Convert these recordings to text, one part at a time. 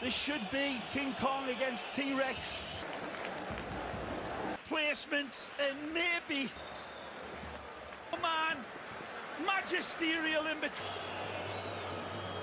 This should be King Kong against T-Rex. Placement and maybe, oh man, magisterial in between.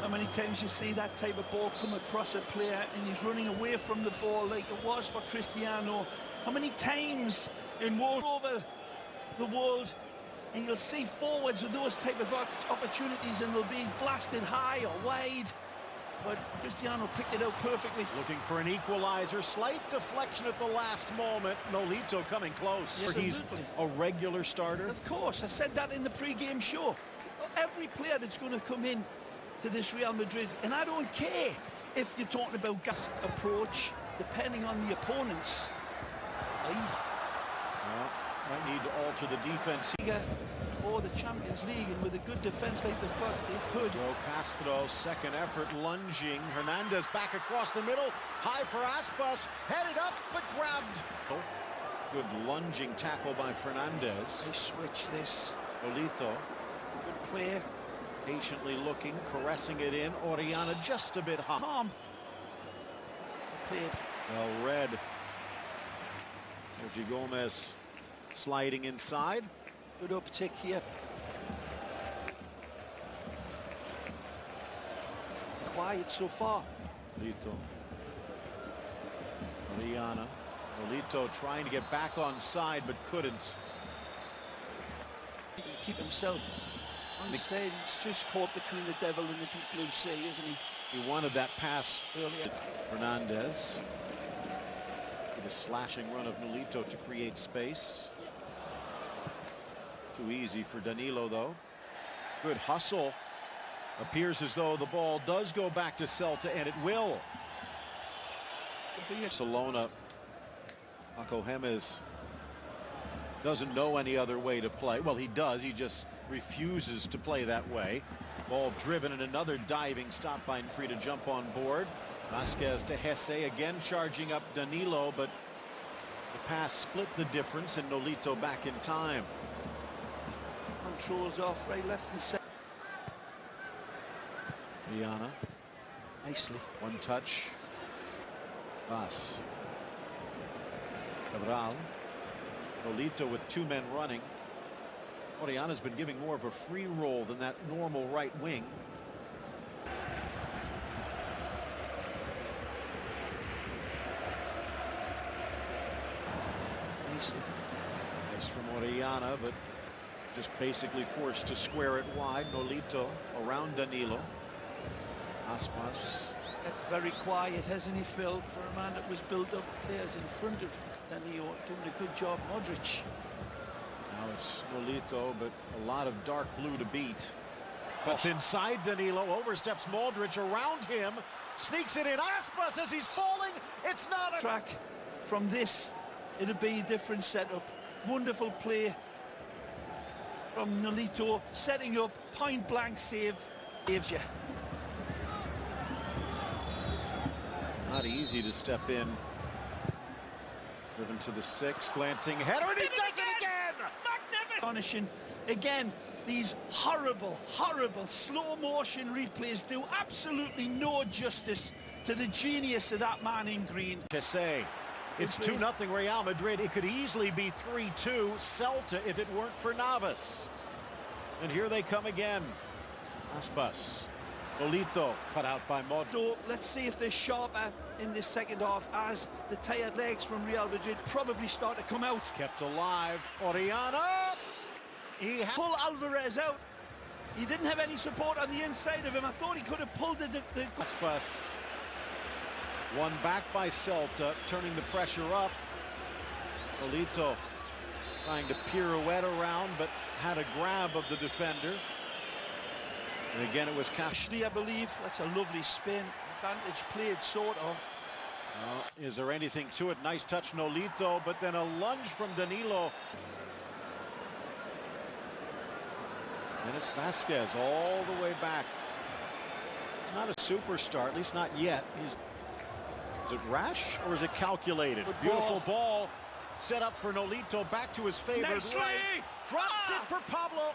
How many times you see that type of ball come across a player and he's running away from the ball like it was for Cristiano? How many times in all over the world and you'll see forwards with those type of opportunities and they'll be blasted high or wide, but Cristiano picked it out perfectly. Looking for an equalizer, slight deflection at the last moment. Nolito coming close. Yes, he's a regular starter. Of course, I said that in the pre-game show. Every player that's going to come in to this Real Madrid, and I don't care if you're talking about gas approach, depending on the opponents. Well, might need to alter the defense. Or the Champions League, and with a good defense like they've got, they could. Joe Castro's second effort, lunging. Hernandez back across the middle, high for Aspas, headed up but grabbed. Good lunging tackle by Fernandez. They switch this. Nolito, good play. Patiently looking, caressing it in. Orellana just a bit high. Calm. Played. Well read. Sergio Gomez sliding inside. Good uptick here. Quiet so far. Nolito. Orellana. Nolito trying to get back on side but couldn't. He can keep himself on stage. He's just caught between the devil and the deep blue sea, isn't he? He wanted that pass earlier. Fernandez. With a slashing run of Nolito to create space. Too easy for Danilo, though. Good hustle. Appears as though the ball does go back to Celta, and it will. Barcelona. Paco Gemes doesn't know any other way to play. Well, he does. He just refuses to play that way. Ball driven and another diving stop by free to jump on board. Vasquez to Hesse, again charging up Danilo, but the pass split the difference and Nolito back in time. Controls off, right, left and center. Orellana. Nicely. One touch. Vas. Cabral. Nolito with two men running. Orellana's been giving more of a free roll than that normal right wing. Nicely. Nice from Orellana, but just basically forced to square it wide. Nolito around Danilo. Aspas. Very quiet, hasn't he, Phil, for a man that was built up. Players in front of Danilo doing a good job. Modric. Now it's Nolito, but a lot of dark blue to beat. Cuts inside Danilo, oversteps Modric around him, sneaks it in. Aspas as he's falling. It's not a track from this. It'll be a different setup. Wonderful play from Nolito, setting up, point blank save. Saves you. Not easy to step in. Driven to the 6, glancing header, and he does it again! Magnificent! Astonishing. Again, these horrible, horrible slow motion replays do absolutely no justice to the genius of that man in green. Hesse. It's 2-0 Real Madrid. It could easily be 3-2 Celta if it weren't for Navas. And here they come again. Aspas. Nolito cut out by Modric. So let's see if they're sharper in this second half as the tired legs from Real Madrid probably start to come out. Kept alive. Orellana. He pull Alvarez out. He didn't have any support on the inside of him. I thought he could have pulled the Aspas. One back by Celta, turning the pressure up. Nolito trying to pirouette around, but had a grab of the defender. And again, it was Ashley, I believe. That's a lovely spin. Advantage played, sort of. Is there anything to it? Nice touch, Nolito, but then a lunge from Danilo. And it's Vasquez all the way back. He's not a superstar, at least not yet. Is it rash or is it calculated? Beautiful ball set up for Nolito, back to his favorite right. Drops it for Pablo,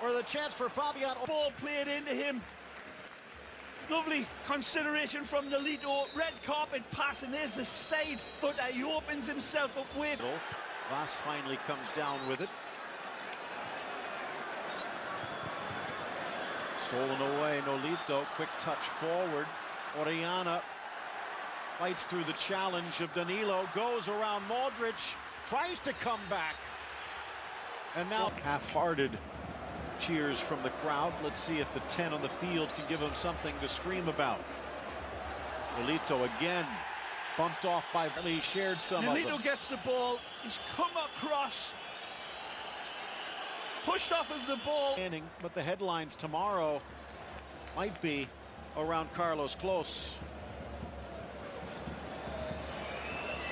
or the chance for Fabian. Ball played into him. Lovely consideration from Nolito. Red carpet pass, and there's the side footer. He opens himself up with. Voss finally comes down with it. Stolen away, Nolito. Quick touch forward. Orellana fights through the challenge of Danilo. Goes around Modric. Tries to come back. And now half-hearted cheers from the crowd. Let's see if the 10 on the field can give him something to scream about. Nolito again bumped off by he shared some Nolito of them. gets the ball. He's come across. Pushed off of the ball. But the headlines tomorrow might be around Carlos Close.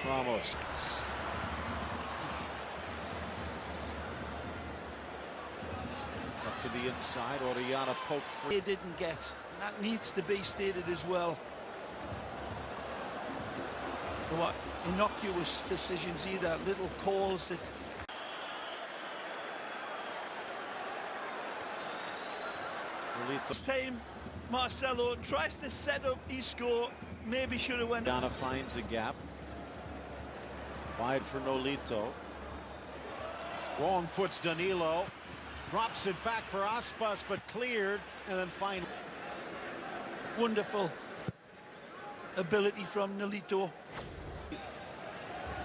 Ramos. Up to the inside, Orellana poked free. They didn't get. That needs to be stated as well. What innocuous decisions either, little calls that. This time, Marcelo tries to set up Isco. Maybe should have went. Donna finds a gap. Wide for Nolito. Wrong foot's Danilo. Drops it back for Aspas, but cleared, and then finally. Wonderful ability from Nolito.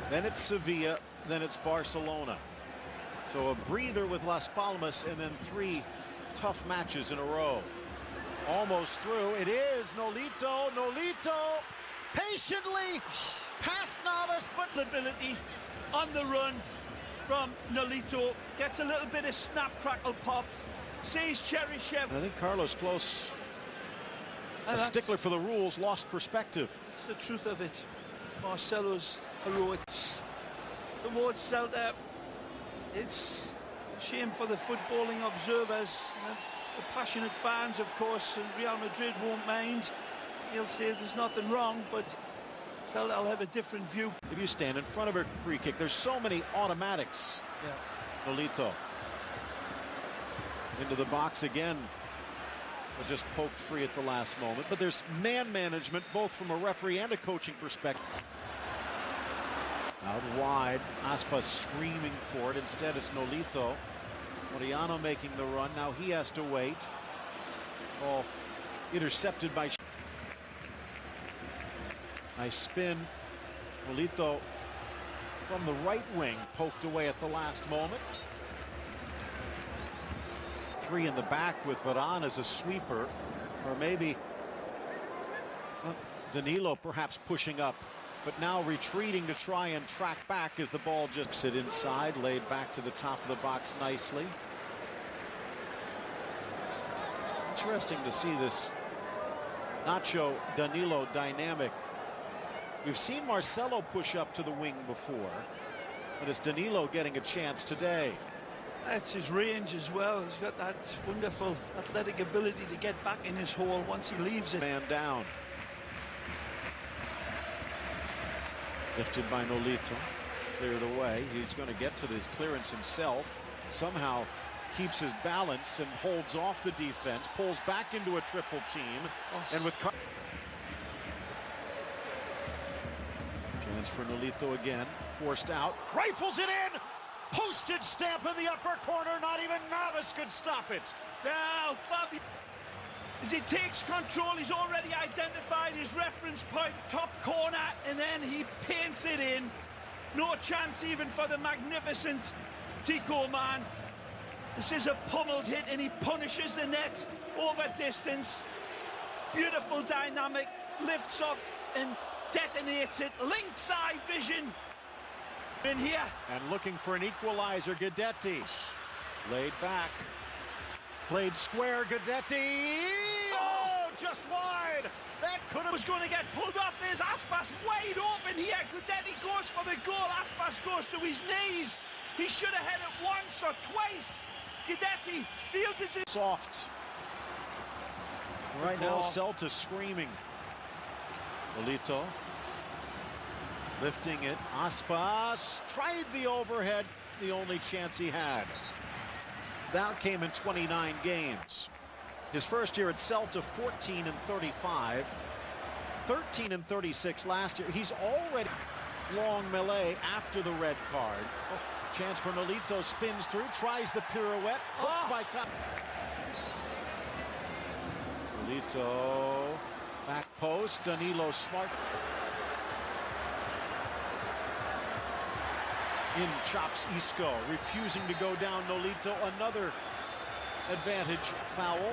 Then it's Sevilla, then it's Barcelona. So a breather with Las Palmas, and then 3 tough matches in a row. Almost through. It is Nolito. Nolito patiently past Navas, but ability on the run from Nolito. Gets a little bit of snap, crackle, pop. Sees Cheryshev. I think Carlos Close, a stickler for the rules, lost perspective. That's the truth of it. Marcelo's heroics towards Celta. It's a shame for the footballing observers. The passionate fans, of course, and Real Madrid won't mind. He'll say there's nothing wrong, but Celta will have a different view. If you stand in front of a free kick, there's so many automatics. Yeah. Nolito into the box again, but just poked free at the last moment. But there's man management, both from a referee and a coaching perspective. Out wide, Aspas screaming for it. Instead, it's Nolito. Orellana making the run. Now he has to wait. Oh, intercepted by. Nice spin. Nolito from the right wing, poked away at the last moment. 3 in the back with Varane as a sweeper, or maybe Danilo perhaps pushing up, but now retreating to try and track back as the ball just sit inside, laid back to the top of the box nicely. Interesting to see this Nacho Danilo dynamic. We've seen Marcelo push up to the wing before, but it's Danilo getting a chance today. That's his range as well. He's got that wonderful athletic ability to get back in his hole once he leaves it. Man down. Lifted by Nolito. Cleared away. He's going to get to this clearance himself. Somehow keeps his balance and holds off the defense. Pulls back into a triple team. And with chance for Nolito again. Forced out. Rifles it in. Postage stamp in the upper corner. Not even Navas could stop it. Now, Fabi, as he takes control, he's already identified his reference point, top corner, and then he paints it in. No chance even for the magnificent Tico man. This is a pummeled hit, and he punishes the net over distance. Beautiful dynamic, lifts off and detonates it. Lynx eye vision. In here. And looking for an equalizer, Guidetti. Laid back. Played square, Guidetti. Oh, just wide. That could have. Was going to get pulled off. There's Aspas wide open here. Guidetti goes for the goal. Aspas goes to his knees. He should have had it once or twice. Guidetti feels his. Soft. Right now, Celta screaming. Nolito. Lifting it. Aspas tried the overhead, the only chance he had. That came in 29 games. His first year at Celta, 14 and 35, 13 and 36 last year. He's already long melee after the red card. Oh, chance for Nolito, spins through, tries the pirouette. Hooked by Nolito, back post, Danilo smart. In chops Isco, refusing to go down Nolito, another advantage foul.